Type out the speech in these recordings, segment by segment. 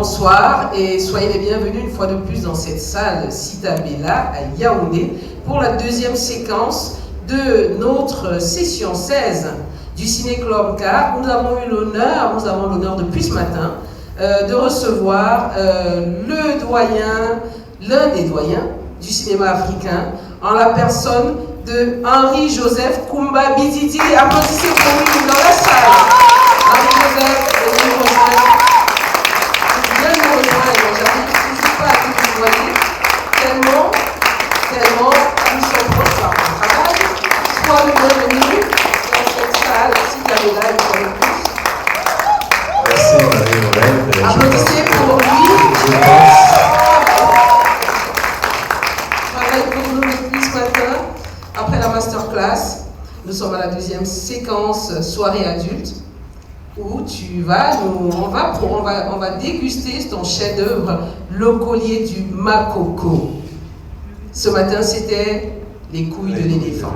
bonsoir et soyez les bienvenus une fois de plus dans cette salle Citabella à Yaoundé pour la deuxième séquence de notre session 16 du Ciné-Club Car. Nous avons l'honneur depuis ce matin de recevoir le doyen, l'un des doyens du cinéma africain, en la personne de Henri-Joseph Koumba Bititi. Applaudissez pour lui dans la salle. Henri-Joseph, tellement nous sommes proches par le travail. Sois le bienvenu dans cette salle, si tu es là, une fois de plus. Merci Marie-Noël. Applaudissez pour lui. Je pense. Travaille pour nous depuis ce matin. Après la masterclass, nous sommes à la deuxième séquence soirée adulte où on va déguster ton chef-d'œuvre, le collier du Makoko. Ce matin, c'était les couilles de l'éléphant.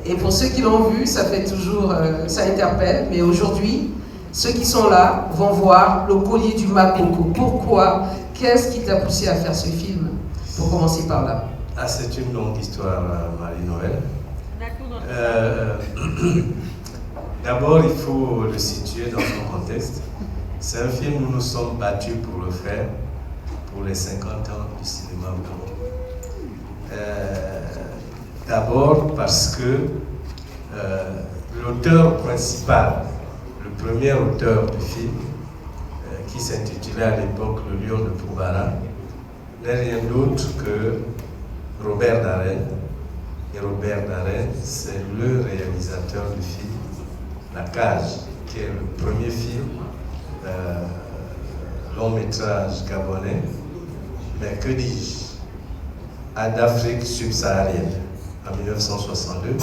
Et pour ceux qui l'ont vu, ça fait toujours, ça interpelle. Mais aujourd'hui, ceux qui sont là vont voir le collier du Makoko. Pourquoi? Qu'est-ce qui t'a poussé à faire ce film? Pour commencer par là. Ah, c'est une longue histoire, Marie-Noël. D'abord, il faut le situer dans son contexte. C'est un film où nous sommes battus pour le faire, pour les 50 ans du cinéma au Gabon. D'abord parce que l'auteur principal, le premier auteur du film, qui s'intitulait à l'époque Le Lion de Pouvara, n'est rien d'autre que Robert Darren. Et Robert Darren, c'est le réalisateur du film La Cage, qui est le premier film long métrage gabonais, mais que dis-je, d'Afrique subsaharienne, en 1962,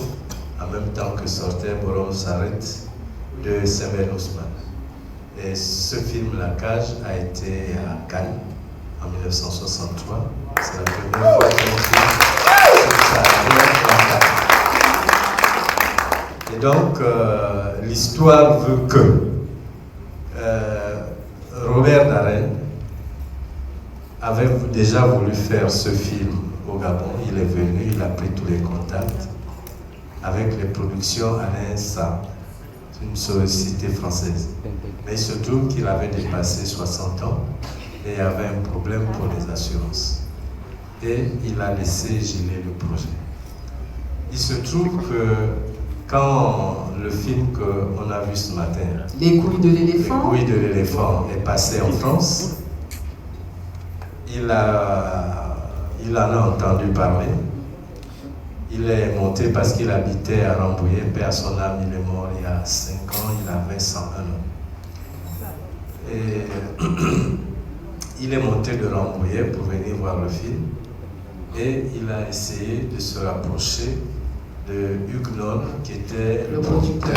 en même temps que sortait Borom Sarit de Sembène Ousmane. Et ce film La Cage a été à Cannes en 1963. C'est la première fois qu'un film subsaharien à Cannes. Et donc, l'histoire veut que Robert Darren avait déjà voulu faire ce film au Gabon. Il est venu, il a pris tous les contacts avec les productions Alain Sa, une société française. Mais il se trouve qu'il avait dépassé 60 ans et il y avait un problème pour les assurances. Et il a laissé geler le projet. Il se trouve que quand le film qu'on a vu ce matin, Les couilles de l'éléphant, est passé en France, il en a entendu parler. Il est monté parce qu'il habitait à Rambouillet, paix à son âme, il est mort il y a 5 ans, il avait 101 ans. Et il est monté de Rambouillet pour venir voir le film et il a essayé de se rapprocher de Hugues Nol, qui était le producteur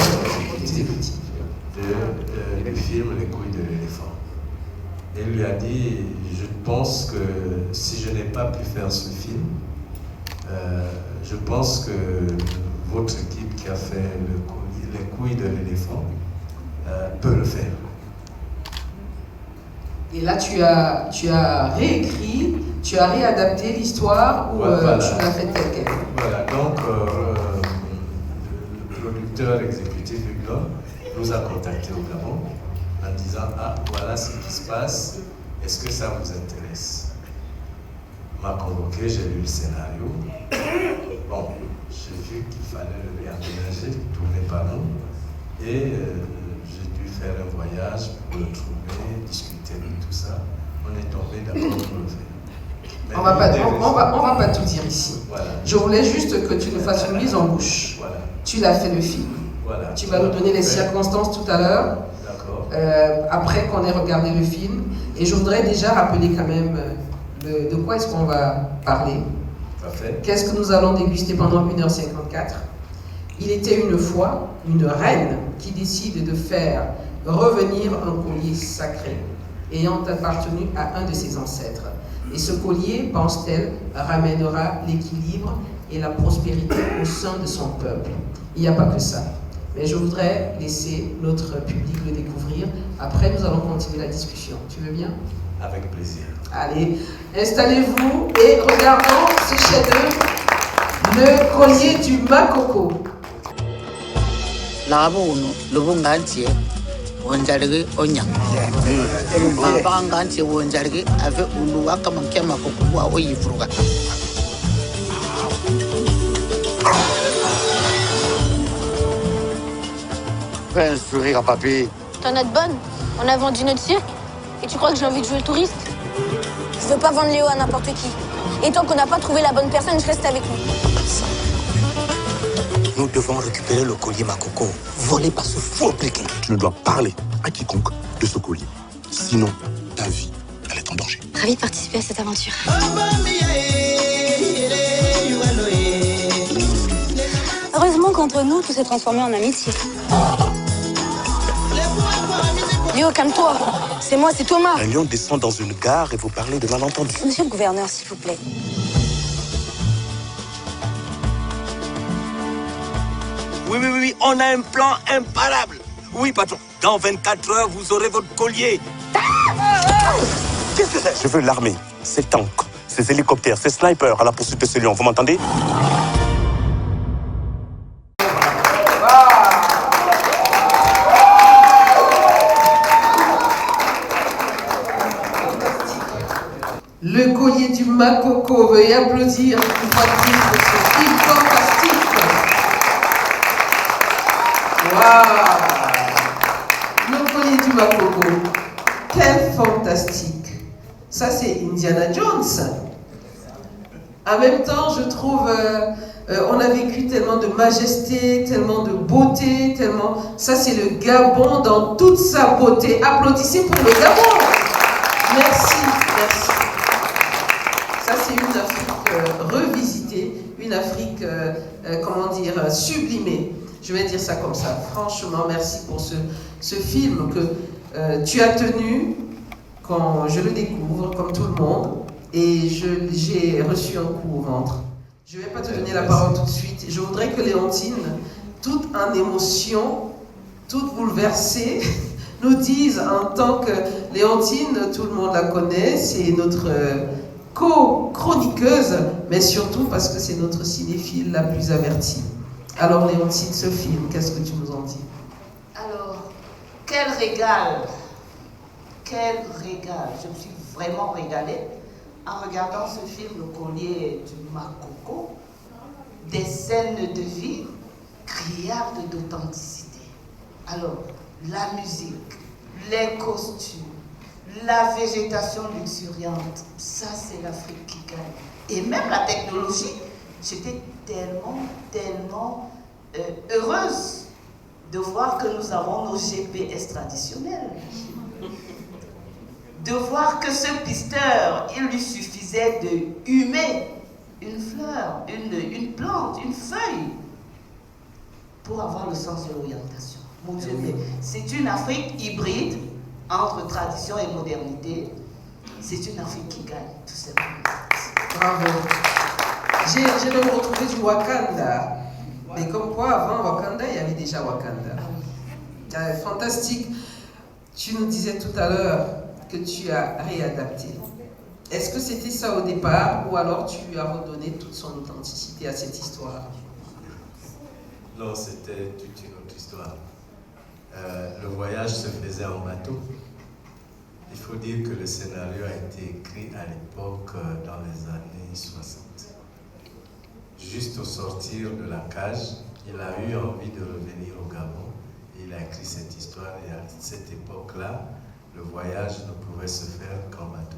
exécutif du film Les couilles de l'éléphant. Et il lui a dit, je pense que si je n'ai pas pu faire ce film, je pense que votre équipe qui a fait Les couilles de l'éléphant peut le faire. Et là, tu as réécrit, tu as réadapté l'histoire ou voilà. tu l'as fait telle qu'elle? Voilà, donc le producteur exécutif Hugues Nol nous a contactés au Gabon en disant « Ah, voilà ce qui se passe, est-ce que ça vous intéresse ?» Il m'a convoqué, j'ai lu le scénario. Bon, j'ai vu qu'il fallait le réaménager, tourner par nous. Et j'ai dû faire un voyage pour le trouver, discuter de tout ça. On est tombé d'accord pour le faire. Mais On va pas tout dire ici. Voilà. Je voulais juste que tu nous fasses une mise en bouche. Voilà. Tu l'as fait le film. Voilà. Tu vas nous donner les circonstances tout à l'heure. D'accord. Après qu'on ait regardé le film. Et je voudrais déjà rappeler quand même de quoi est-ce qu'on va parler. Parfait. Qu'est-ce que nous allons déguster pendant 1h54. Il était une fois une reine qui décide de faire revenir un collier sacré ayant appartenu à un de ses ancêtres. Et ce collier, pense-t-elle, ramènera l'équilibre et la prospérité au sein de son peuple. Il n'y a pas que ça. Mais je voudrais laisser notre public le découvrir. Après, nous allons continuer la discussion. Tu veux bien? Avec plaisir. Allez, installez-vous et regardons ce chef-d'œuvre, le collier du Makoko. Wonjarigi onyang banganti wonjarigi ave ulu wakama kema kokubwa oyivuruga. Fais un sourire à papy. T'en as de bonnes. On a vendu notre cirque. Et tu crois que j'ai envie de jouer le touriste? Je veux pas vendre Léo à n'importe qui. Et tant qu'on n'a pas trouvé la bonne personne, je reste avec lui. Nous devons récupérer le collier Makoko, volé par ce faux Pékin. Tu ne dois parler à quiconque de ce collier. Sinon, ta vie, elle est en danger. Ravi de participer à cette aventure. Heureusement qu'entre nous, tout s'est transformé en amitié. Léo, calme-toi. C'est moi, c'est Thomas. Un lion descend dans une gare et vous parlez de malentendus. Monsieur le gouverneur, s'il vous plaît. Oui, on a un plan imparable. Oui, patron, dans 24 heures, vous aurez votre collier. Qu'est-ce que c'est? Je veux l'armée, ces tanks, ces hélicoptères, ces snipers à la poursuite de ce lion. Vous m'entendez? Le collier du Makoko, veuillez applaudir une fois de plus pour ce film fantastique. Waouh! Le collier du Makoko, quel fantastique! Ça, c'est Indiana Jones. En même temps, je trouve, on a vécu tellement de majesté, tellement de beauté, tellement. Ça, c'est le Gabon dans toute sa beauté. Applaudissez pour le Gabon. Merci, merci. Ça, c'est une Afrique revisitée, une Afrique, sublimée. Je vais dire ça comme ça. Franchement, merci pour ce film que tu as tenu quand je le découvre, comme tout le monde. Et j'ai reçu un coup au ventre. Je ne vais pas te donner la parole tout de suite. Je voudrais que Léontine, toute en émotion, toute bouleversée, nous dise en tant que Léontine, tout le monde la connaît, c'est notre co-chroniqueuse, mais surtout parce que c'est notre cinéphile la plus avertie. Alors Léontine, ce film, qu'est-ce que tu nous en dis? Alors, quel régal! Quel régal! Je me suis vraiment régalée en regardant ce film, Le collier du Makoko, des scènes de vie criardes d'authenticité. Alors, la musique, les costumes, la végétation luxuriante, ça c'est l'Afrique qui gagne. Et même la technologie, j'étais tellement heureuse de voir que nous avons nos GPS traditionnels. De voir que ce pisteur, il lui suffisait de humer une fleur, une plante, une feuille, pour avoir le sens de l'orientation. Mon Dieu, mais c'est une Afrique hybride entre tradition et modernité. C'est une Afrique qui gagne, tout simplement. Bravo. J'ai même retrouvé du Wakanda. Mais comme quoi, avant Wakanda, il y avait déjà Wakanda. Fantastique. Tu nous disais tout à l'heure que tu as réadapté. Est-ce que c'était ça au départ ou alors tu as redonné toute son authenticité à cette histoire? Non, c'était toute une autre histoire. Le voyage se faisait en bateau. Il faut dire que le scénario a été écrit à l'époque dans les années 60. Juste au sortir de la cage, il a eu envie de revenir au Gabon. Et il a écrit cette histoire et à cette époque-là, le voyage ne pouvait se faire qu'en bateau.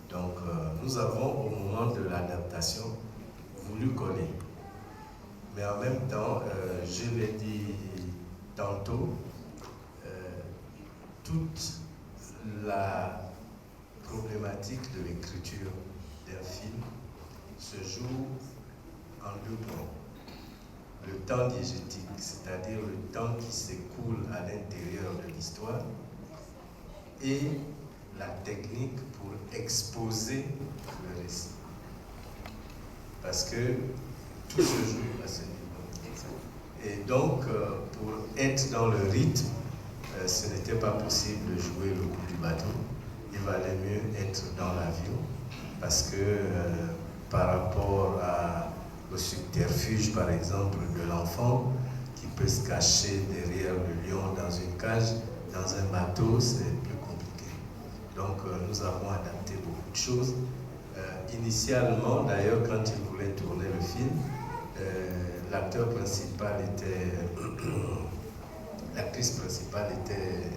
Donc nous avons, au moment de l'adaptation, voulu coller. Mais en même temps, je l'ai dit tantôt, toute la problématique de l'écriture d'un film se joue en deux points. Le temps diégétique, c'est-à-dire le temps qui s'écoule à l'intérieur de l'histoire, et la technique pour exposer le récit. Parce que tout se joue à ce niveau. Et donc, pour être dans le rythme, ce n'était pas possible de jouer le coup du bateau. Il valait mieux être dans l'avion parce que par rapport au subterfuge, par exemple, de l'enfant qui peut se cacher derrière le lion dans une cage, dans un bateau, c'est plus compliqué. Donc, nous avons adapté beaucoup de choses. Initialement, d'ailleurs, quand il voulait tourner le film, l'acteur principal était... L'actrice principale était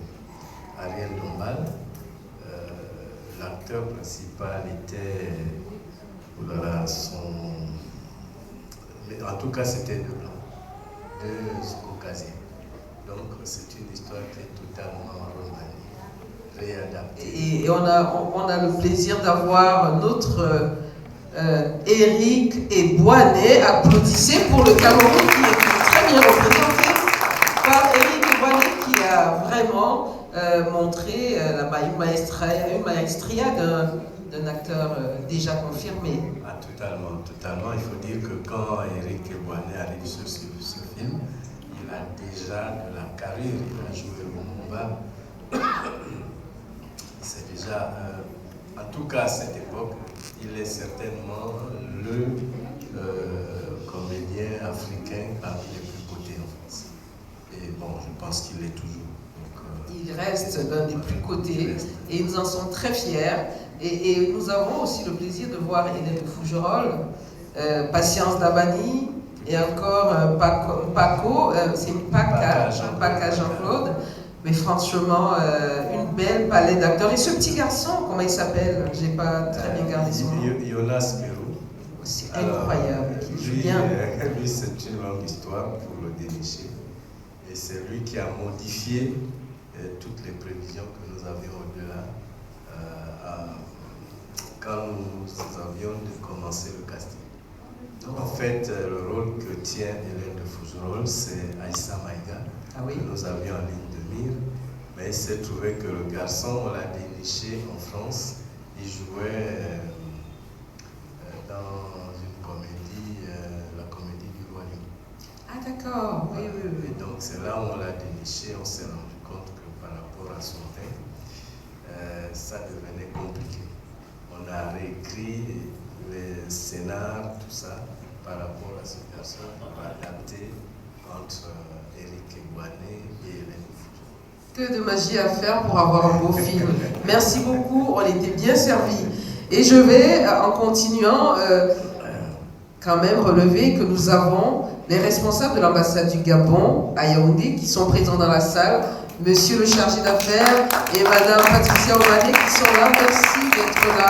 Ariel Dombal. L'acteur principal était... Voilà, en tout cas, c'était deux blancs, deux caucasiens. Donc, c'est une histoire qui est totalement remaniée, réadaptée. Et on a le plaisir d'avoir notre Éric Eboinet. Applaudissez pour le Cameroun qui est très bien représenté par Éric Eboinet qui a vraiment montré une maestria d'un acteur déjà confirmé. Ah, totalement. Il faut dire que quand Éric Eboinet arrive sur ce film, il a déjà de la carrure, il a joué Lumumba. C'est déjà, en tout cas à cette époque, il est certainement le comédien africain parmi les plus cotés en France. Et bon, je pense qu'il l'est toujours. Il reste l'un des plus cotés et nous en sommes très fiers. Et nous avons aussi le plaisir de voir Hélène Fougerolles, Patience Dabani et encore Paco, c'est Paca Jean-Claude. Mais franchement, une belle palette d'acteurs. Et ce petit garçon, comment il s'appelle? J'ai pas très bien gardé son nom. Jonas Perrault. C'est incroyable. Lui, c'est une longue histoire pour le dénicher. Et c'est lui qui a modifié toutes les prévisions que nous avions au-delà. Quand nous avions commencé le casting. En fait, le rôle que tient Hélène de Fougerolles, c'est Aïssa Maïga, que nous avions en ligne de mire. Mais il s'est trouvé que le garçon, on l'a déniché en France. Il jouait dans une comédie, la comédie du Roi Lion. Ah d'accord, oui. Et donc c'est là où on l'a déniché, on s'est rendu compte que par rapport à son teint, ça devenait compliqué. On a réécrit les scénars, tout ça, par rapport à ce garçon, on va adapter entre Éric Eboinet et Hélène Fougerolles. Que de magie à faire pour avoir un beau film. Merci beaucoup, on était bien servis. Et je vais, en continuant, quand même relever que nous avons les responsables de l'ambassade du Gabon à Yaoundé qui sont présents dans la salle, monsieur le chargé d'affaires et madame Patricia Omané qui sont là. Merci d'être là.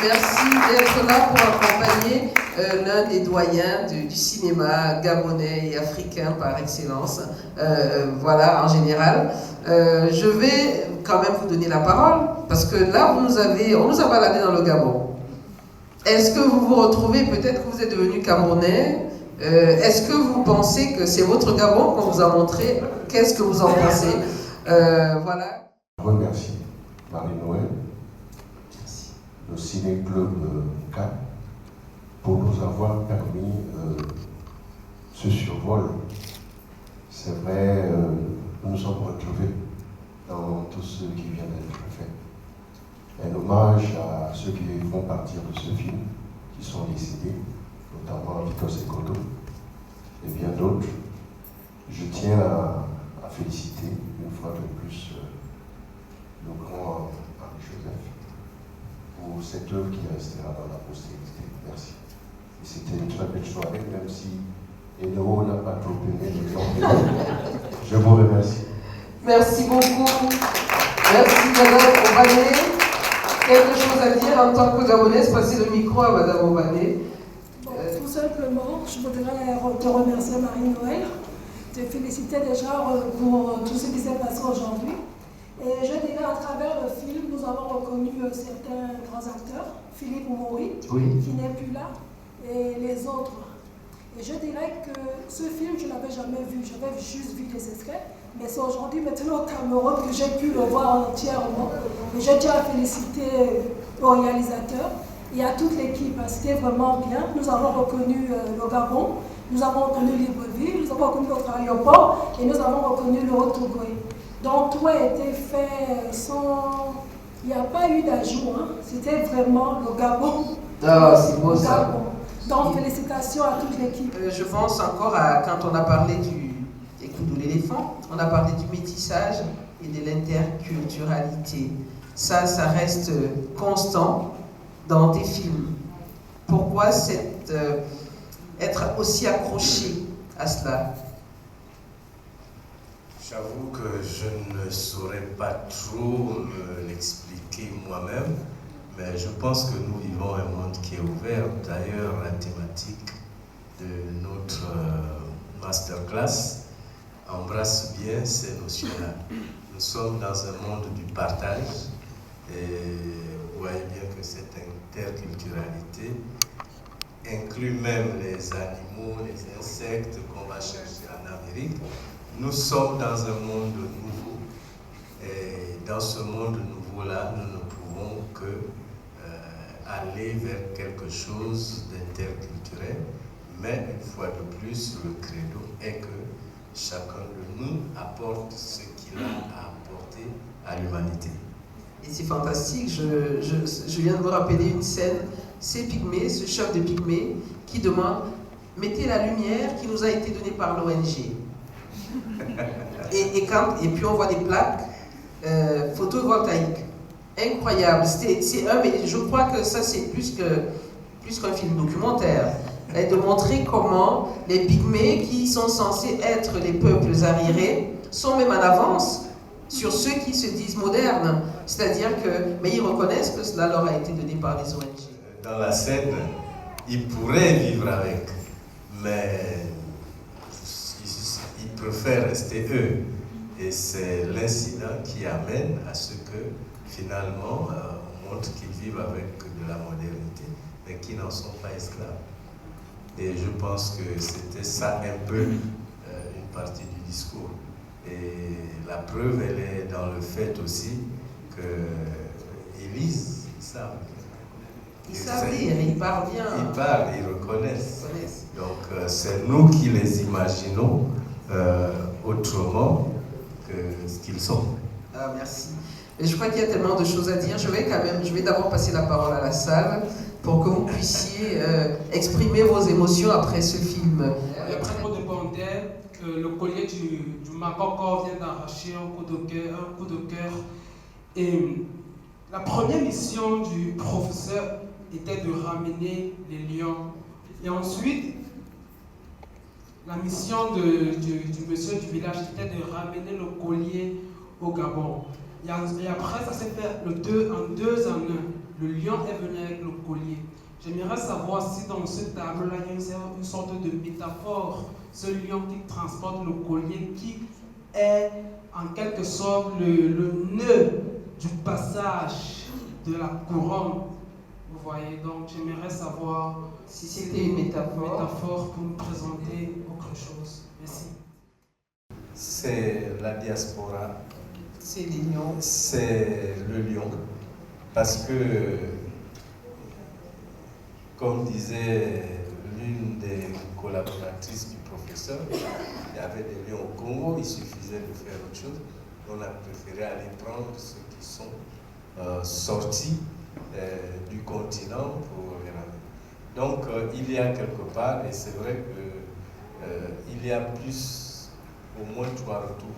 Merci d'être là pour accompagner l'un des doyens du cinéma gabonais et africain par excellence. Voilà, en général. Je vais quand même vous donner la parole parce que là, on nous a baladé dans le Gabon. Est-ce que vous vous retrouvez, peut-être que vous êtes devenu Camerounais, est-ce que vous pensez que c'est votre Gabon qu'on vous a montré? Qu'est-ce que vous en pensez? Voilà. Je remercie Marie-Noël, le Ciné-Club Cap, pour nous avoir permis ce survol. C'est vrai, nous nous sommes retrouvés dans tout ce qui vient d'être fait. Un hommage à ceux qui font partie de ce film, qui sont décédés, notamment Vito Sekoto et bien d'autres. Je tiens à féliciter une fois de plus le grand Henri-Joseph pour cette œuvre qui restera dans la postérité. Merci. Et c'était une très belle soirée, même si Eno n'a pas trop aimé le temps. Je vous remercie. Merci beaucoup. Merci Madame Obané. Quelque chose à dire en tant que Gabonaise? Passez le micro à Madame Obané. Tout simplement, je voudrais te remercier Marie-Noël, te féliciter déjà pour tout ce qui s'est passé aujourd'hui. Et je dirais à travers le film, nous avons reconnu certains grands acteurs, Philippe Maury, qui n'est plus là, et les autres. Et je dirais que ce film, je ne l'avais jamais vu, j'avais juste vu des extraits, mais c'est aujourd'hui, maintenant au Cameroun, que j'ai pu le voir entièrement. Et je tiens à féliciter au réalisateur et à toute l'équipe, parce que c'était vraiment bien. Nous avons reconnu le Gabon, Nous avons reconnu Libreville, nous avons reconnu notre aéroport et nous avons reconnu le Haut-Togoé. Donc tout a été fait sans... Il n'y a pas eu d'ajout, hein. C'était vraiment le Gabon. Ah, c'est beau ça. Gabon. Donc félicitations à toute l'équipe. Je pense encore à quand on a parlé des coups de l'éléphant, on a parlé du métissage et de l'interculturalité. Ça reste constant dans tes films. Pourquoi être aussi accroché à cela? J'avoue que je ne saurais pas trop l'expliquer moi-même, mais je pense que nous vivons un monde qui est ouvert. D'ailleurs, la thématique de notre masterclass embrasse bien ces notions-là. Nous sommes dans un monde du partage et vous voyez bien que cette interculturalité inclut même les animaux, les insectes qu'on va chercher en Amérique. Nous sommes dans un monde nouveau et dans ce monde nouveau-là, nous ne pouvons que aller vers quelque chose d'interculturel, mais une fois de plus, le credo est que chacun de nous apporte ce qu'il a à apporter à l'humanité. Et c'est fantastique, je viens de me rappeler une scène, c'est Pygmée, ce chef de Pygmée, qui demande « Mettez la lumière qui nous a été donnée par l'ONG ». Et puis on voit des plaques photovoltaïques. Incroyable. Mais je crois que ça c'est plus qu'un film documentaire. Et de montrer comment les Pygmées, qui sont censés être les peuples arriérés, sont même en avance sur ceux qui se disent modernes. C'est-à-dire mais ils reconnaissent que cela leur a été donné par les ONG. Dans la scène, ils pourraient vivre avec, mais ils préfèrent rester eux. Et c'est l'incident qui amène à ce que, finalement, on montre qu'ils vivent avec de la modernité, mais qui n'en sont pas esclaves. Et je pense que c'était ça un peu une partie du discours. Et la preuve, elle est dans le fait aussi qu'ils lisent, ils savent. Ils savent lire, ils parlent bien. Ils parlent, ils reconnaissent. Donc c'est nous qui les imaginons autrement que ce qu'ils sont. Ah, merci. Et je crois qu'il y a tellement de choses à dire. Je vais d'abord passer la parole à la salle pour que vous puissiez exprimer vos émotions après ce film. Après trop de commentaires, le collier du Makoko vient d'arracher un coup de cœur. Et la première mission du professeur était de ramener les lions. Et ensuite, la mission du monsieur du village était de ramener le collier au Gabon. Et après, ça s'est fait en deux en un. Le lion est venu avec le collier. J'aimerais savoir si dans ce tableau-là, il y a une sorte de métaphore. Ce lion qui transporte le collier, qui est en quelque sorte le nœud du passage de la couronne. Vous voyez, donc j'aimerais savoir si c'était une métaphore pour nous présenter autre chose. Merci. C'est la diaspora. C'est les lions. C'est le lion. Parce que, comme disait l'une des collaboratrices du professeur, il y avait des lions au Congo, il suffisait de faire autre chose. On a préféré aller prendre ceux qui sont sortis du continent pour les ramener. Donc il y a quelque part, et c'est vrai qu'il y a plus, au moins 3 retours.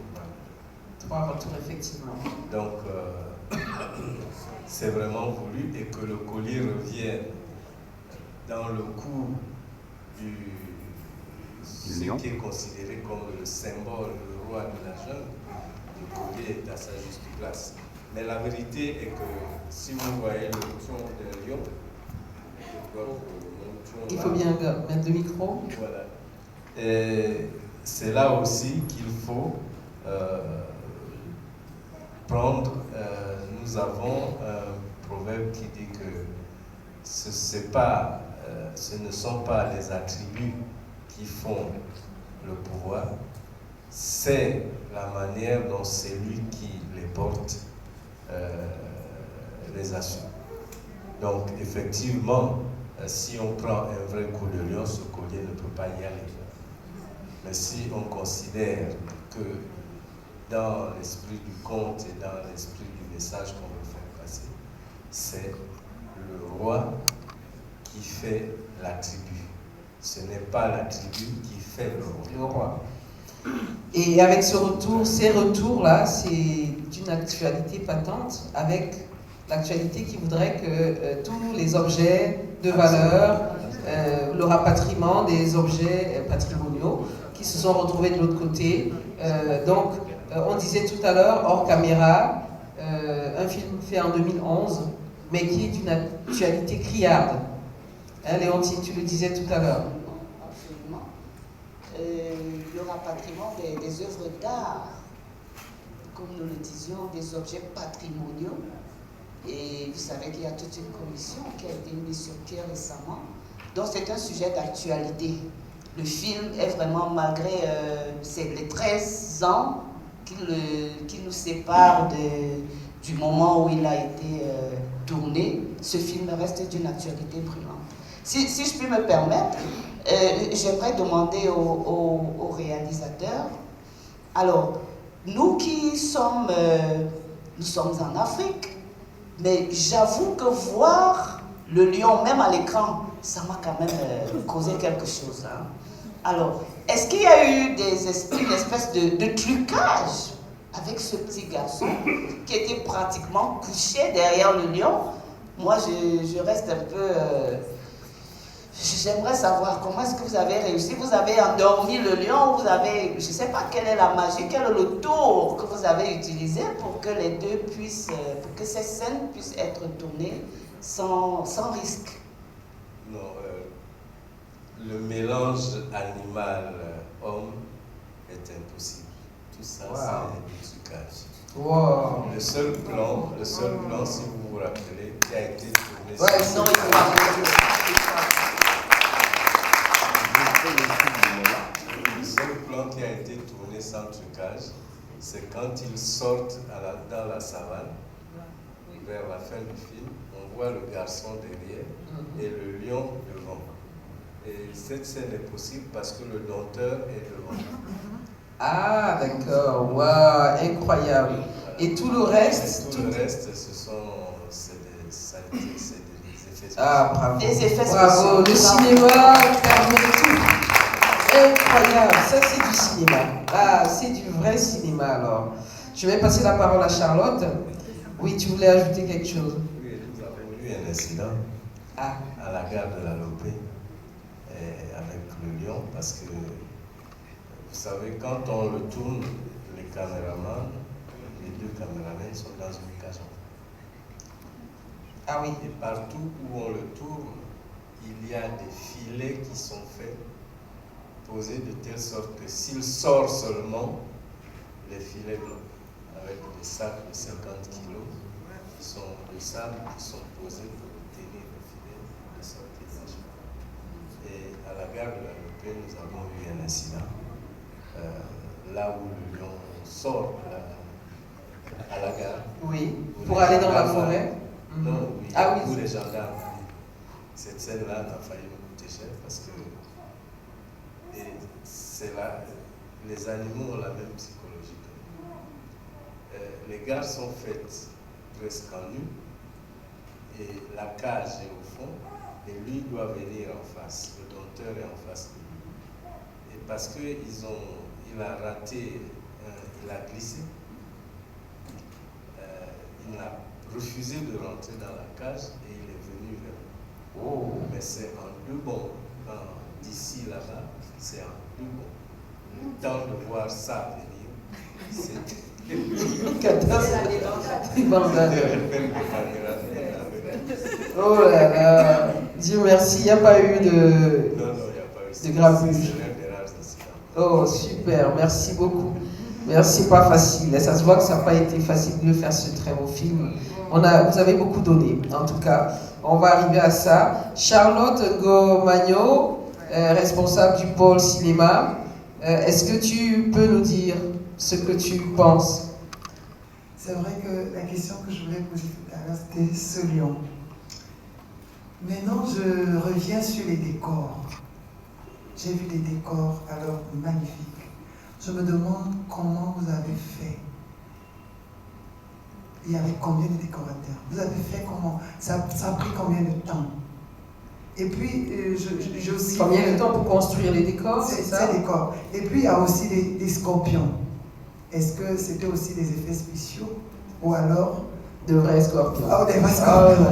3 retours, effectivement. Donc c'est vraiment voulu, et que le collier revienne dans le cou ce qui est considéré comme le symbole, le roi de la jungle. Le collier est à sa juste place. Mais la vérité est que si vous voyez le tronc d'un lion, il faut bien mettre le micro. Voilà. Et c'est là aussi qu'il faut prendre. Nous avons un proverbe qui dit que ce ne sont pas les attributs qui font le pouvoir, c'est la manière dont celui qui les porte les assume. Donc effectivement, si on prend un vrai coup de lion, ce collier ne peut pas y aller. Mais si on considère que dans l'esprit du conte et dans l'esprit du message qu'on veut faire passer, c'est le roi qui fait la tribu. Ce n'est pas la tribu qui fait le roi. Et avec ces retours-là, c'est d'une actualité patente avec l'actualité qui voudrait que tous les objets de valeur, le rapatriement des objets patrimoniaux qui se sont retrouvés de l'autre côté. Donc, on disait tout à l'heure, hors caméra, un film fait en 2011, mais qui est d'une actualité criarde. Hein, Léontine, tu le disais tout à l'heure. Absolument. Le rapatriement des œuvres d'art, comme nous le disions, des objets patrimoniaux. Et vous savez qu'il y a toute une commission qui a été mise sur pied récemment. Donc c'est un sujet d'actualité. Le film est vraiment, malgré les 13 ans qui nous séparent du moment où il a été tourné, ce film reste d'une actualité brûlante. Si je puis me permettre, j'aimerais demander aux réalisateurs, alors, nous qui sommes, nous sommes en Afrique, mais j'avoue que voir le lion, même à l'écran, ça m'a quand même causé quelque chose. Hein. Alors, est-ce qu'il y a eu une espèce de trucage avec ce petit garçon qui était pratiquement couché derrière le lion? Moi, je reste un peu... J'aimerais savoir comment est-ce que vous avez réussi. Vous avez endormi le lion, vous avez... Je ne sais pas quelle est la magie, quel est le tour que vous avez utilisé pour que les deux puissent... pour que ces scènes puissent être tournées sans risque. Non, le mélange animal-homme est impossible. Tout ça, c'est du trucage. Wow. Le seul plan, si vous vous rappelez, qui a été tourné sur... sinon il faut pas. Le seul plan qui a été tourné sans trucage, c'est quand ils sortent dans la savane, vers la fin du film, on voit le garçon derrière et le lion devant. Et cette scène est possible parce que le dompteur est devant. Ah, d'accord, waouh, incroyable. Et tout le reste? Tout le reste, c'est des effets spéciaux. Ah, bravo. Des effets spéciaux. Bravo, le cinéma permet tout. Incroyable, ça c'est du cinéma. Ah, c'est du vrai cinéma alors. Je vais passer la parole à Charlotte. Oui, tu voulais ajouter quelque chose? Oui, nous avons eu un incident à la gare de la Lopé avec le lion parce que vous savez, quand on le tourne, les caméramans, les deux caméramans sont dans une cage. Ah oui. Et partout où on le tourne, il y a des filets qui sont faits, posés de telle sorte que s'il sort seulement, les filets avec des sacs de 50 kilos qui sont de sable qui sont posés pour tenir le filet de sortie de la chemin. Et à la gare de la Lopé, nous avons eu un incident. Là où le lion sort à la gare. Oui, pour aller dans la forêt. Non, oui, ah, oui. Où les gendarmes. Cette scène-là a failli me coûter cher parce que c'est là, les animaux ont la même psychologie que nous. Les gares sont faites presque en nu et la cage est au fond et lui doit venir en face. Le dompteur est en face de lui. Et parce qu'il a raté, il a glissé, il a refusé de rentrer dans la cage et il est venu vers nous. Oh. Mais c'est en deux bonds. D'ici là-bas, c'est en deux bonds. Le temps de voir ça venir, c'était... Oh là là, Dieu merci, il n'y a pas eu de... Non, il n'y a pas eu de grabuge. Oh, super, merci beaucoup. Merci, pas facile. Et ça se voit que ça n'a pas été facile de faire ce très beau film. Vous avez beaucoup donné, en tout cas. On va arriver à ça. Charlotte Ngomagno, responsable du pôle cinéma. Est-ce que tu peux nous dire ce que tu penses? C'est vrai que la question que je voulais poser tout à l'heure, c'était ce lion. Maintenant, je reviens sur les décors. J'ai vu des décors, alors magnifiques. Je me demande comment vous avez fait. Il y avait combien de décorateurs? Vous avez fait comment? Ça a pris combien de temps? Et puis, j'ai aussi... Combien de temps pour construire les décors? C'est ça? Ces décors. Et puis, il y a aussi des scorpions. Est-ce que c'était aussi des effets spéciaux? Ou alors... De vrais scorpions. Ah, des vrais scorpions.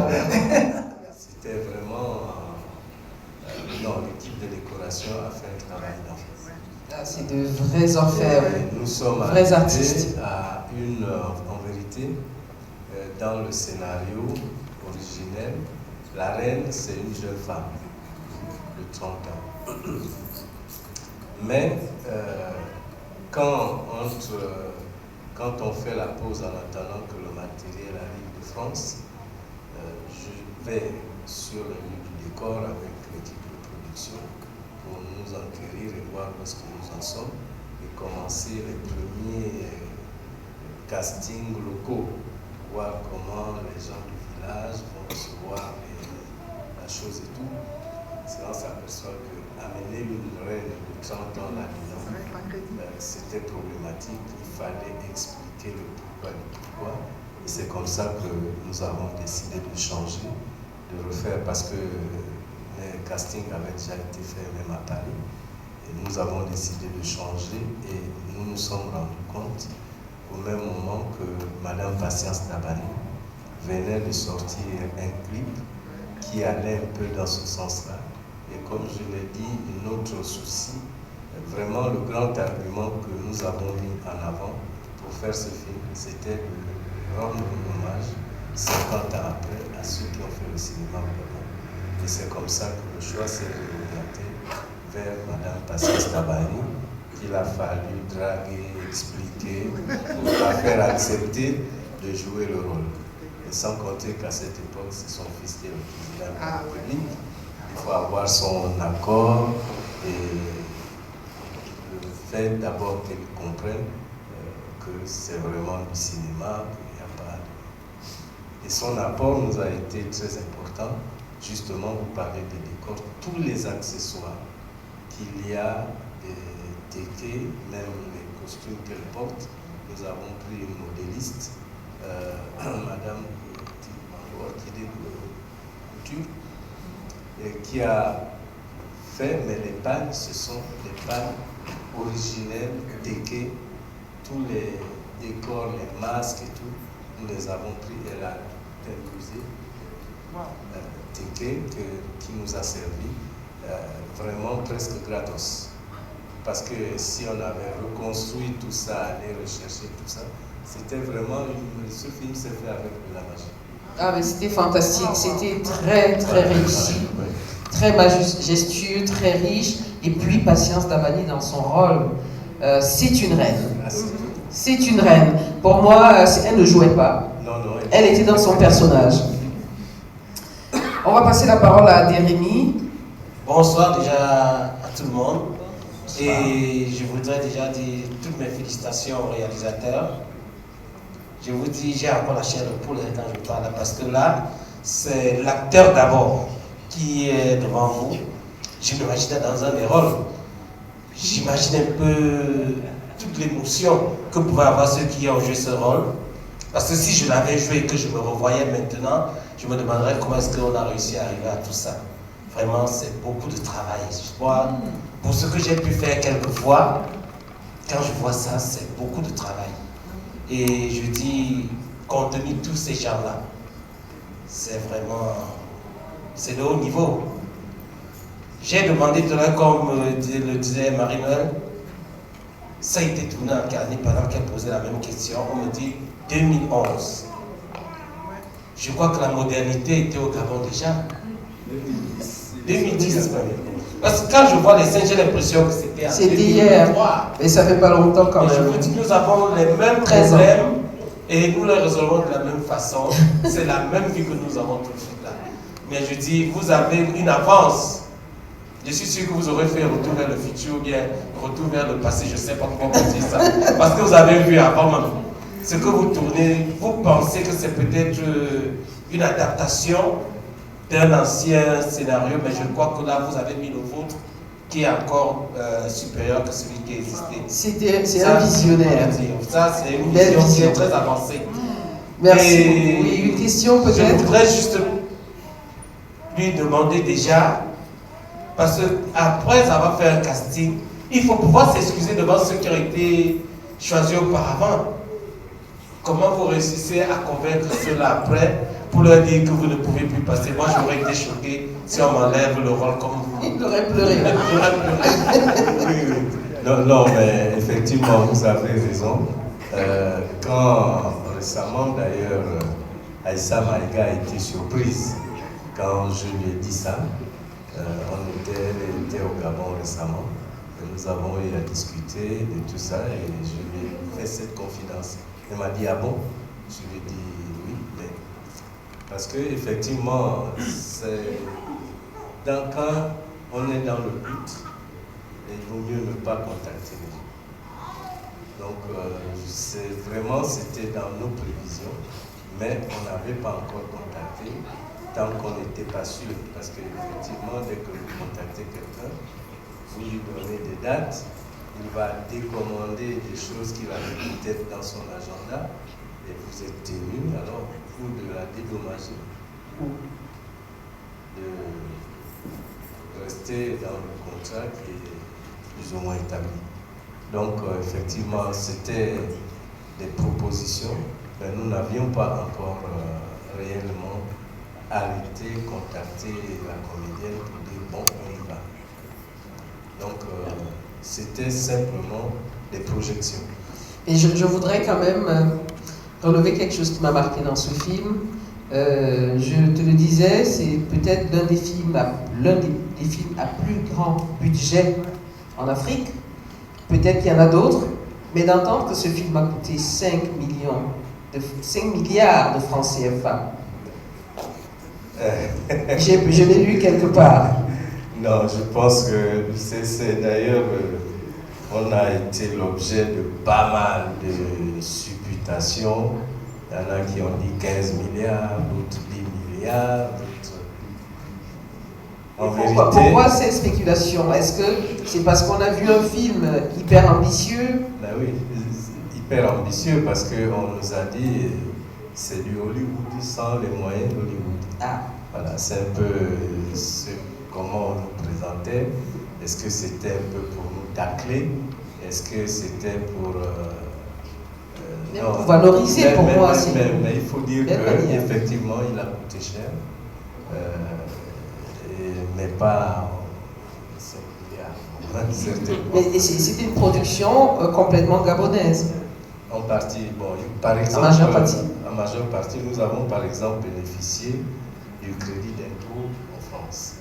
C'était vraiment... non, l'équipe de décoration a fait un travail d'enfer. Ah, c'est de vrais orfèvres. Nous sommes vrais artistes. À une... en vérité, dans le scénario originel, la reine, c'est une jeune femme de 30 ans. Mais quand on fait la pause en attendant que le matériel arrive de France, je vais sur le lieu du décor avec l'équipe de production pour nous enquérir et voir où est-ce que nous en sommes et commencer les premiers castings locaux, voir comment les gens du village vont recevoir la chose et tout. C'est là qu'on s'aperçoit qu'amener une reine de 30 ans là-dedans, c'était problématique. Il fallait expliquer le pourquoi du pourquoi. Et c'est comme ça que nous avons décidé de changer, de refaire, parce que les castings avaient déjà été faits même à Paris. Et nous avons décidé de changer et nous nous sommes rendus compte au même moment que Madame Patience Dabani venait de sortir un clip qui allait un peu dans ce sens-là. Et comme je l'ai dit, notre souci, vraiment le grand argument que nous avons mis en avant pour faire ce film, c'était de rendre un hommage 50 ans après à ceux qui ont fait le cinéma vraiment. Et c'est comme ça que le choix s'est orienté vers Madame Patience Dabani, qu'il a fallu draguer, expliquer, pour la faire accepter de jouer le rôle. Et sans compter qu'à cette époque, c'est son fils qui est le président de la République. Il faut avoir son accord et le fait d'abord qu'elle comprenne que c'est vraiment du cinéma, qu'il n'y a pas de... Et son apport nous a été très important. Justement, vous parlez des décors, tous les accessoires qu'il y a, des TK, même les costumes qu'elle porte. Nous avons pris une modéliste, Madame Orchidée Couture, qui a fait, mais les pannes, ce sont des pannes originelles, TK, tous les décors, les masques et tout, nous les avons pris, elle a imposé. TK qui nous a servi vraiment presque gratos. Parce que si on avait reconstruit tout ça, aller rechercher tout ça, c'était vraiment ce film s'est fait avec de la magie. Ah mais c'était fantastique, c'était très très réussi, très majestueux, très riche. Et puis Patience Dabani dans son rôle, c'est une reine. C'est une reine. Pour moi, elle ne jouait pas. Elle était dans son personnage. On va passer la parole à Dérémy. Bonsoir déjà à tout le monde. Et je voudrais déjà dire toutes mes félicitations aux réalisateurs. Je vous dis, j'ai encore la chair de poule quand je parle, parce que là, c'est l'acteur d'abord qui est devant vous. Je m'imaginais dans un des rôles. J'imagine un peu toute l'émotion que pouvaient avoir ceux qui ont joué ce rôle. Parce que si je l'avais joué et que je me revoyais maintenant, je me demanderais comment est-ce qu'on a réussi à arriver à tout ça. Vraiment, c'est beaucoup de travail. Je crois, pour ce que j'ai pu faire quelques fois, quand je vois ça, c'est beaucoup de travail. Et je dis, compte tenu de tous ces gens-là, c'est vraiment, c'est de haut niveau. J'ai demandé tout à l'heure, comme le disait Marie-Noël, ça a été tourné en quelle année pendant qu'elle posait la même question. On me dit 2011. Je crois que la modernité était au Gabon déjà. 2010. Parce que quand je vois les scènes, j'ai l'impression que c'était en 2003. C'était hier, mais ça fait pas longtemps quand même. Je vous dis, nous avons les mêmes problèmes et nous les résolvons de la même façon. C'est la même vie que nous avons tout de suite là. Mais je dis, vous avez une avance. Je suis sûr que vous aurez fait retour vers le futur ou bien retour vers le passé. Je ne sais pas comment vous dire ça. Parce que vous avez vu avant même. Ce que vous tournez, vous pensez que c'est peut-être une adaptation d'un ancien scénario, mais je crois que là, vous avez mis le vôtre qui est encore supérieur que celui qui existait. C'est un visionnaire. Ça, c'est une vision qui est très avancée. Merci. Oui, une question peut-être. Je voudrais juste lui demander déjà, parce qu'après avoir fait un casting, il faut pouvoir s'excuser devant ceux qui ont été choisis auparavant. Comment vous réussissez à convaincre ceux-là après pour leur dire que vous ne pouvez plus passer? Moi, j'aurais été choqué si on m'enlève le rôle comme vous. Il aurait pleuré. Non, mais effectivement, vous avez raison. Quand récemment, d'ailleurs, Aïssa Maïga a été surprise quand je lui ai dit ça. Elle était au Gabon récemment. Et nous avons eu à discuter de tout ça et je lui ai fait cette confidence. Elle m'a dit, ah bon? Je lui ai dit, oui, mais... Parce qu'effectivement, quand on est dans le but, il vaut mieux ne pas contacter les gens. Donc, c'était dans nos prévisions, mais on n'avait pas encore contacté tant qu'on n'était pas sûr. Parce qu'effectivement, dès que vous contactez quelqu'un, vous lui donnez des dates, il va décommander des choses qu'il avait peut-être dans son agenda et vous êtes tenu, alors vous de la dédommager ou de rester dans le contrat qui est plus ou moins établi. Donc effectivement, c'était des propositions, mais nous n'avions pas encore réellement arrêté, contacté la comédienne pour dire bon, on y va. Donc, c'était simplement des projections. Et je voudrais quand même relever quelque chose qui m'a marqué dans ce film. Je te le disais, c'est peut-être l'un des films à plus grand budget en Afrique. Peut-être qu'il y en a d'autres, mais d'entendre que ce film a coûté 5 milliards de francs CFA. Je l'ai lu quelque part. Non, je pense que c'est d'ailleurs, on a été l'objet de pas mal de supputations. Il y en a qui ont dit 15 milliards, d'autres 10 milliards, d'autres... Pourquoi ces spéculations? Est-ce que c'est parce qu'on a vu un film hyper ambitieux? Ben oui, hyper ambitieux parce qu'on nous a dit c'est du Hollywood sans les moyens d'Hollywood. Ah. Voilà, c'est un peu comment on nous présentait. Est-ce que c'était un peu pour nous tacler? Est-ce que c'était pour... pour valoriser pour moi. Mais il faut dire qu'effectivement, il a coûté cher. Mais pas... Mais c'était une production complètement gabonaise. En partie, bon, par exemple, en majeure partie, nous avons par exemple bénéficié du crédit d'impôt en France.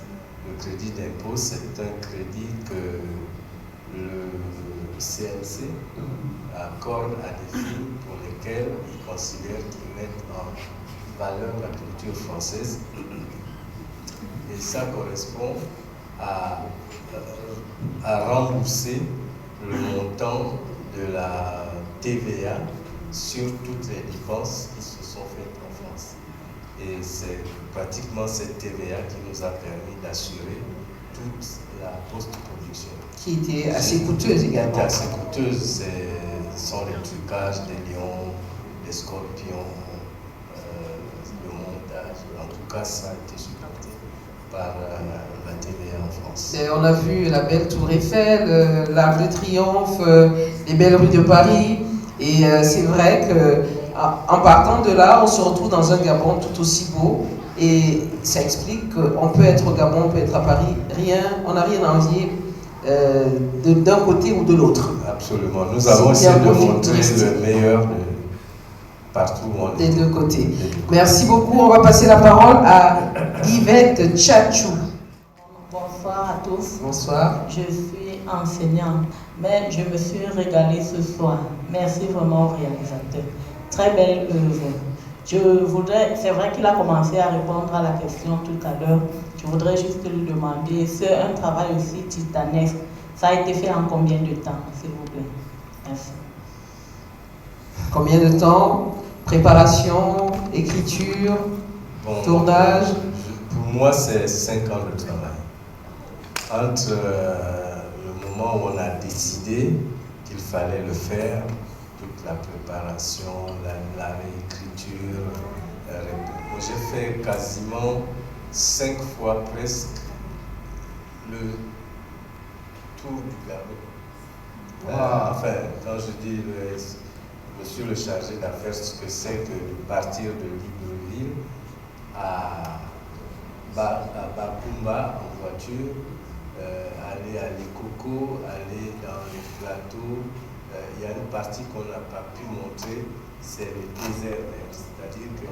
Le crédit d'impôt, c'est un crédit que le CNC accorde à des films pour lesquels ils considèrent qu'ils mettent en valeur la culture française. Et ça correspond à rembourser le montant de la TVA sur toutes les dépenses qui se sont faites en France. Et c'est pratiquement cette TVA qui nous a permis d'assurer toute la post-production. Qui était assez coûteuse également. Qui était assez coûteuse. Ce sont les trucages des lions, des scorpions, le montage. En tout cas, ça a été supporté par la TVA en France. Et on a vu la belle Tour Eiffel, l'Arc de Triomphe, les belles rues de Paris. Et c'est vrai qu'en partant de là, on se retrouve dans un Gabon tout aussi beau. Et ça explique qu'on peut être au Gabon, on peut être à Paris. On n'a rien à envier d'un côté ou de l'autre. Absolument. Nous avons essayé de montrer le meilleur de partout où on est. Des deux côtés. Merci beaucoup. On va passer la parole à Yvette Tchatchou. Bonsoir à tous. Bonsoir. Je suis enseignante, mais je me suis régalée ce soir. Merci vraiment au réalisateur. Très belle œuvre. C'est vrai qu'il a commencé à répondre à la question tout à l'heure. Je voudrais juste lui demander, c'est un travail aussi titanesque. Ça a été fait en combien de temps, s'il vous plaît? Merci. Combien de temps? Préparation, écriture, tournage? Pour Pour moi, c'est 5 ans de travail. Entre le moment où on a décidé qu'il fallait le faire, toute la préparation, la réécriture, j'ai fait quasiment 5 fois presque le tour du Gabon. Wow. Enfin, quand je dis monsieur le chargé d'affaires, ce que c'est que de partir de Libreville à Bakumba en voiture, aller à Likoko, aller dans les plateaux. Il y a une partie qu'on n'a pas pu montrer, c'est le désert. C'est-à-dire que,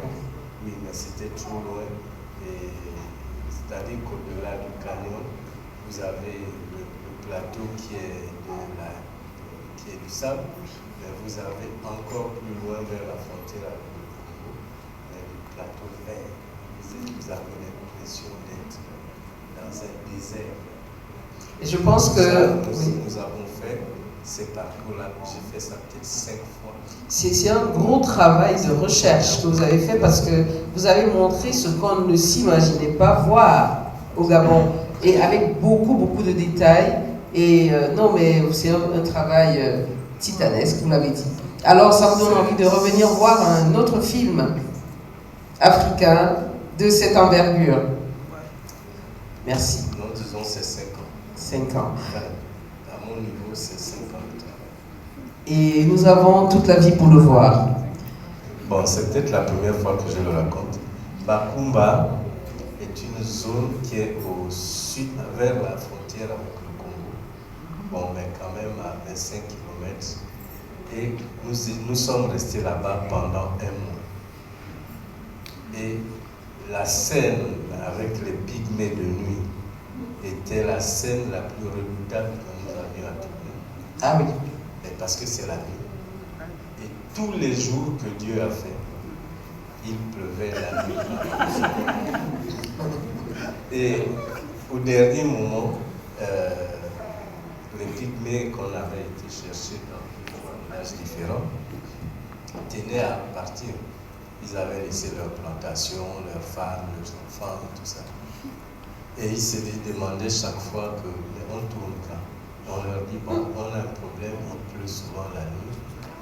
oui, mais c'était trop loin. C'est-à-dire qu'au-delà du canyon, vous avez le plateau qui est du sable, mais vous avez encore plus loin vers la frontière avec le Congo, le plateau vert. Vous avez l'impression d'être dans un désert. Et je pense que nous avons fait ces parcours-là, j'ai fait ça peut-être 5 fois. C'est un gros travail de recherche que vous avez fait parce que vous avez montré ce qu'on ne s'imaginait pas voir au Gabon et avec beaucoup de détails. Et non, mais c'est un travail titanesque, vous l'avez dit. Alors, ça me donne envie de revenir voir un autre film africain de cette envergure. Merci. Non, disons c'est 5 ans. 5 ans. Enfin, à mon niveau, c'est 5 ans de travail. Et nous avons toute la vie pour le voir. Bon, c'est peut-être la première fois que je le raconte. Bakumba est une zone qui est au sud, vers la frontière avec le Congo. Bon, mais quand même à 25 km. Et nous sommes restés là-bas pendant 1 mois. Et la scène avec les pygmées de nuit était la scène la plus redoutable que nous avions à tourner. Ah oui. Mais parce que c'est la nuit. Et tous les jours que Dieu a fait, il pleuvait la nuit. Et au dernier moment, les pygmées qu'on avait été chercher dans des villages différents tenaient à partir. Ils avaient laissé leurs plantations, leurs femmes, leurs enfants et tout ça. Et ils se demandaient chaque fois que on tourne quand. On leur dit, bon, on a un problème, il pleut souvent la nuit.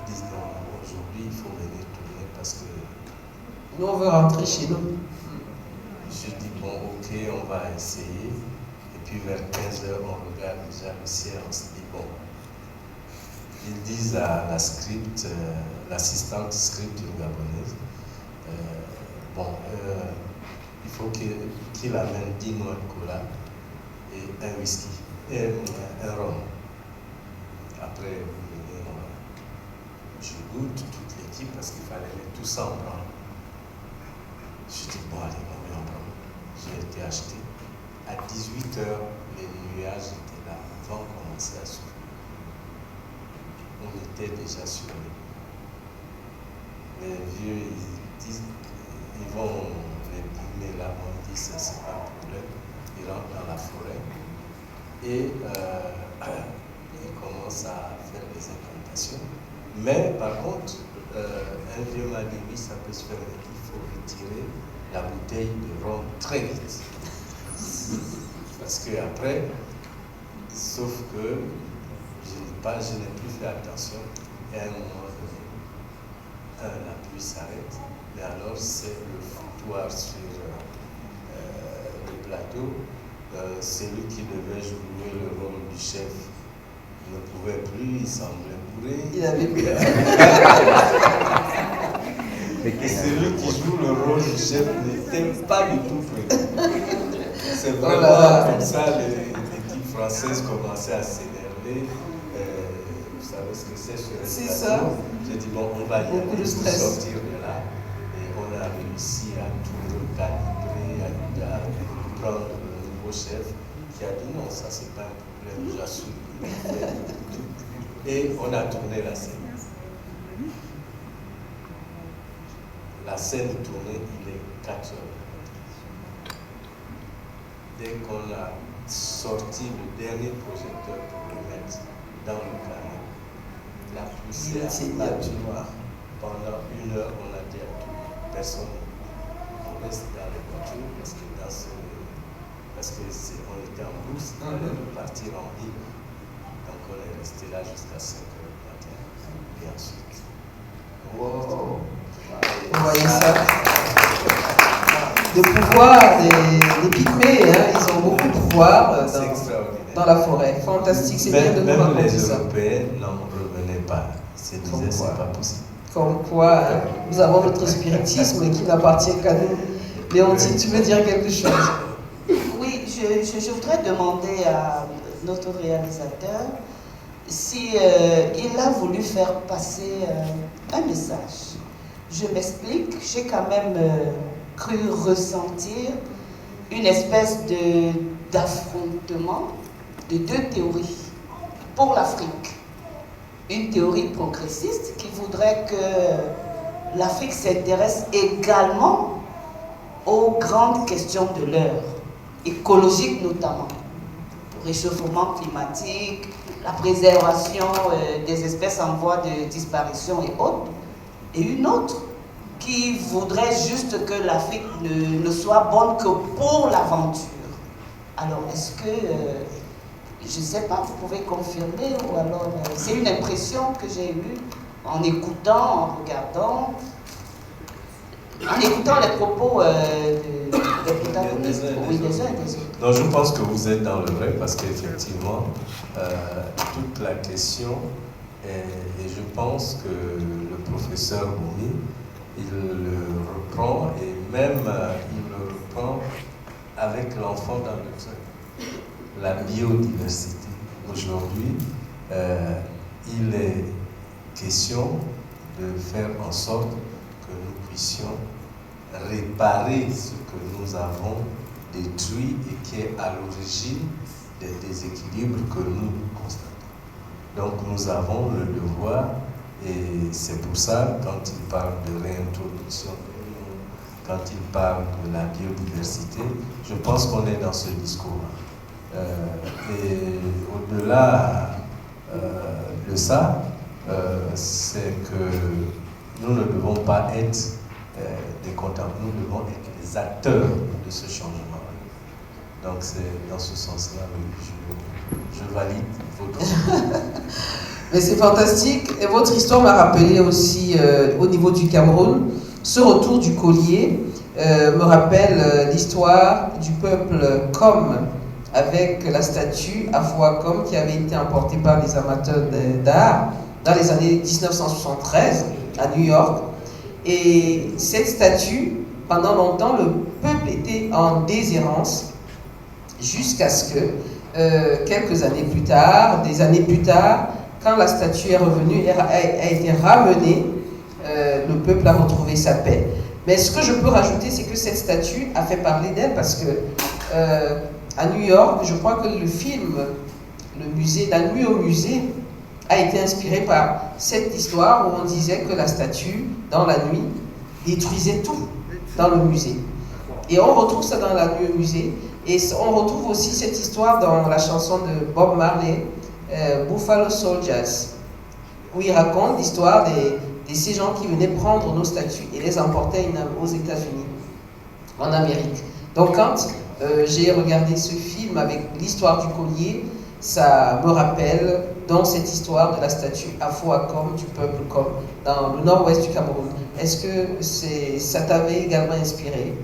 Ils disent, non, aujourd'hui il faut venir tourner parce que... Nous, on veut rentrer chez nous. Je dis, bon, ok, on va essayer. Et puis vers 15h, on regarde déjà le ciel, on se dit, bon. Ils disent à la script, l'assistante script gabonaise, il faut qu'il amène 10 noix de cola et un whisky, et un rhum. Après, je goûte toute l'équipe parce qu'il fallait mettre tout ça en prendre. Je dis, bon, allez, on va en prendre. J'ai été acheté. À 18h, les nuages étaient là. Le vent commençait à souffler. On était déjà sur les vieux, ils disent, ils vont les pygmées là, on dit ça c'est pas un problème. Ils rentrent dans la forêt et ils commencent à faire des incantations. Mais par contre, un vieux m'a dit oui, ça peut se faire, mais il faut retirer la bouteille de rhum très vite. Parce que après, sauf que je n'ai plus fait attention et à un moment donné, la pluie s'arrête, mais alors c'est le foutoir sur le plateau. Celui qui devait jouer le rôle du chef ne pouvait plus, il semblait bourré. Il avait bu. Et celui qui joue le rôle du chef n'était pas du tout prêt. C'est vraiment comme ça, l'équipe française commençait à s'énerver. Vous savez ce que c'est sur un C'est plateau. ça. J'ai dit, bon, on va y aller, Beaucoup de pour stress. sortir de là. Et on a réussi à tout recalibrer, à prendre le nouveau chef qui a dit, non, ça c'est pas un problème, j'assume. Et on a tourné la scène. La scène tournée, il est 4 heures. Dès qu'on a sorti le dernier projecteur pour le mettre dans le camion, la poussière, la noire. Pendant 1 heure, on a dit à tout, personne. laisse dans les voitures parce que on était en brousse, on allait partir en ville. Donc on est resté là jusqu'à 5h du matin. Et ensuite. Wow. Vous voyez ça? Le pouvoir des pygmées, hein, ils ont beaucoup de pouvoir dans la forêt. Fantastique, c'est bien de nous raconter ça. Même les Européens n'en revenaient pas. Ils se disaient, c'est pas possible. Comme quoi, hein, nous avons notre spiritisme qui n'appartient qu'à nous. Léontine, tu veux dire quelque chose? Oui, je voudrais demander à notre réalisateur si il a voulu faire passer un message. Je m'explique, j'ai quand même cru ressentir une espèce d'affrontement de deux théories pour l'Afrique. Une théorie progressiste qui voudrait que l'Afrique s'intéresse également aux grandes questions de l'heure, écologiques notamment, le réchauffement climatique, la préservation des espèces en voie de disparition et autres, et une autre qui voudrait juste que l'Afrique ne soit bonne que pour l'aventure. Alors, est-ce que, je ne sais pas, vous pouvez confirmer, ou alors, c'est une impression que j'ai eue en écoutant, en écoutant les propos des protagonistes, oui, des uns et des autres. Donc je pense que vous êtes dans le vrai parce qu'effectivement, toute la question, et je pense que le professeur Boumi, il le reprend et même il le reprend avec l'enfant dans le cœur. La biodiversité. Aujourd'hui, il est question de faire en sorte que nous puissions réparer ce que nous avons détruit et qui est à l'origine des déséquilibres que nous constatons. Donc nous avons le devoir, et c'est pour ça, quand il parle de réintroduction, quand il parle de la biodiversité, je pense qu'on est dans ce discours-là. Et au-delà de ça, c'est que nous ne devons pas être des contemporains, nous devons être les acteurs de ce changement-là. Donc c'est dans ce sens-là que je valide votre... Mais c'est fantastique. Et votre histoire m'a rappelé aussi, au niveau du Cameroun, ce retour du collier me rappelle l'histoire du peuple Kom, avec la statue Afouakom qui avait été emportée par les amateurs d'art dans les années 1973 à New York. Et cette statue, pendant longtemps, le peuple était en déshérence jusqu'à ce que, quelques années plus tard, des années plus tard, quand la statue est revenue, a été ramenée, le peuple a retrouvé sa paix. Mais ce que je peux rajouter, c'est que cette statue a fait parler d'elle parce que à New York, je crois que le film, le musée, La Nuit au musée, a été inspiré par cette histoire où on disait que la statue, dans la nuit, détruisait tout dans le musée. Et on retrouve ça dans La Nuit au musée. Et on retrouve aussi cette histoire dans la chanson de Bob Marley, Buffalo Soldiers, où il raconte l'histoire de ces gens qui venaient prendre nos statues et les emportaient aux États-Unis, en Amérique. Donc quand j'ai regardé ce film avec l'histoire du collier, ça me rappelle dans cette histoire de la statue Afouakom, du peuple Kom, dans le nord-ouest du Cameroun. Est-ce que ça t'avait également inspiré?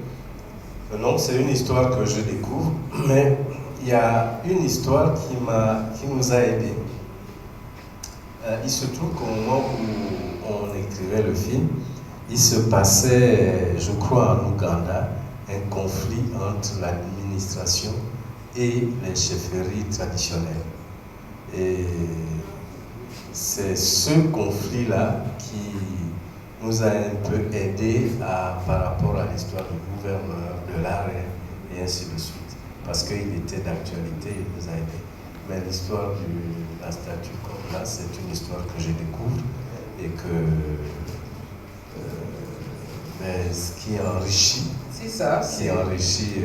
Non, c'est une histoire que je découvre, mais il y a une histoire qui nous a aidés. Il se trouve qu'au moment où on écrivait le film, il se passait, je crois en Ouganda, un conflit entre l'administration et les chefferies traditionnelles. Et c'est ce conflit-là qui nous a un peu aidés par rapport à l'histoire du gouverneur, de l'arrêt, et ainsi de suite. Parce qu'il était d'actualité, il nous a aidés. Mais l'histoire de la statue comme là, c'est une histoire que je découvre et ce qui enrichit. C'est ça. Qui enrichit.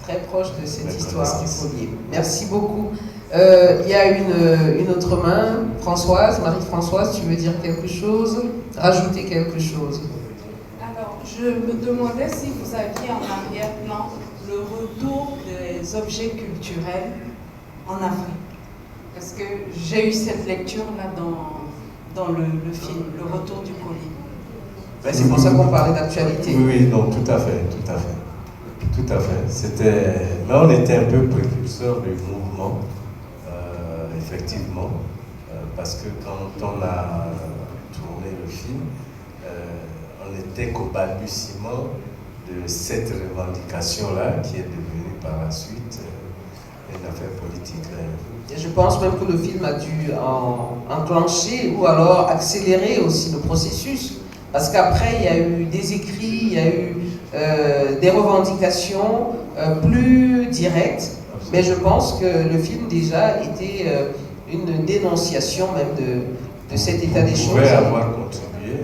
Très proche de cette histoire du collier. Merci beaucoup. Il y a une autre main, Françoise, Marie-Françoise, tu veux dire quelque chose? Rajouter quelque chose? Alors, Je me demandais si vous aviez en arrière-plan le retour des objets culturels en Afrique. Parce que j'ai eu cette lecture-là dans le film, Le Retour du colis. Ben, c'est pour ça qu'on parlait d'actualité. Oui, non, tout à fait. Mais on était un peu précurseurs du mouvement, effectivement, parce que quand on a tourné le film, on n'était qu'au balbutiement de cette revendication-là qui est devenue par la suite une affaire politique. Et je pense même que le film a dû enclencher ou alors accélérer aussi le processus. Parce qu'après, il y a eu des écrits, il y a eu des revendications plus directes. Mais je pense que le film déjà était une dénonciation même de cet état des choses. Vous pouvez avoir contribué,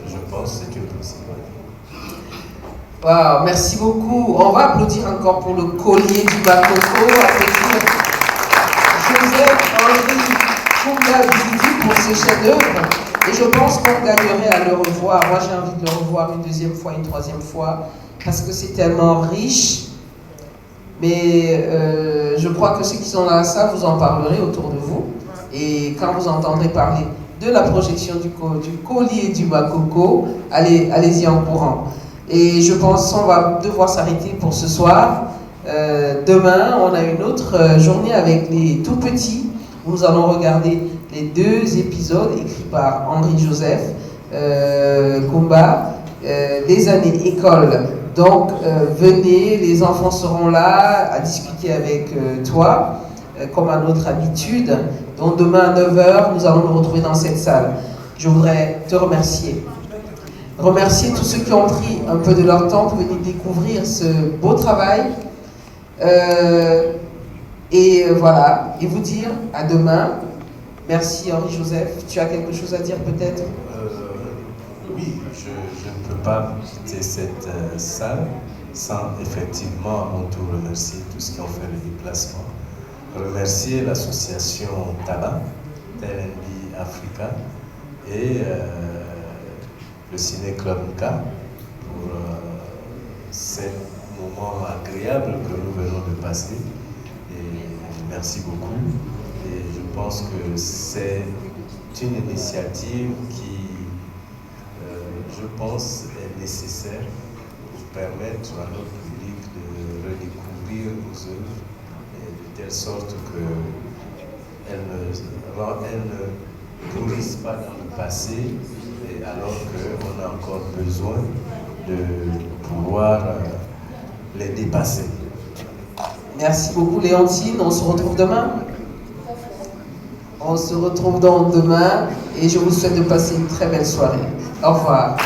je pense que c'est une possibilité. Wow, merci beaucoup. On va applaudir encore pour le collier du Bakoko. Applaudir Joseph-Henri Kounga-Didi pour ses chefs-d'œuvre. Et je pense qu'on gagnerait à le revoir. Moi, j'ai envie de le revoir une deuxième fois, une troisième fois, parce que c'est tellement riche. Mais je crois que ceux qui sont dans la salle, vous en parlerez autour de vous. Et quand vous entendrez parler de la projection du collier du Bakoko, allez-y en courant. Et je pense qu'on va devoir s'arrêter pour ce soir. Demain, on a une autre journée avec les tout petits. Nous allons regarder les 2 épisodes écrits par Henri Joseph Kumba, les années école. Donc, venez, les enfants seront là à discuter avec toi, comme à notre habitude. Donc, demain à 9h, nous allons nous retrouver dans cette salle. Je voudrais te remercier. Remercier tous ceux qui ont pris un peu de leur temps pour venir découvrir ce beau travail. Et voilà, et vous dire à demain. Merci Henri Joseph. Tu as quelque chose à dire peut-être? Oui, je ne peux pas quitter cette salle sans effectivement avant tout remercier tous ceux qui ont fait le déplacement. Remercier l'association TABA, TLNB Africa, et le Ciné Club Nka pour ces moments agréables que nous venons de passer. Et merci beaucoup. Et je pense que c'est une initiative qui, je pense, est nécessaire pour permettre à notre public de redécouvrir nos œuvres de telle sorte qu'elles ne pourrissent pas dans le passé, et alors qu'on a encore besoin de pouvoir les dépasser. Merci beaucoup Léontine, on se retrouve demain. On se retrouve donc demain et je vous souhaite de passer une très belle soirée. Au revoir.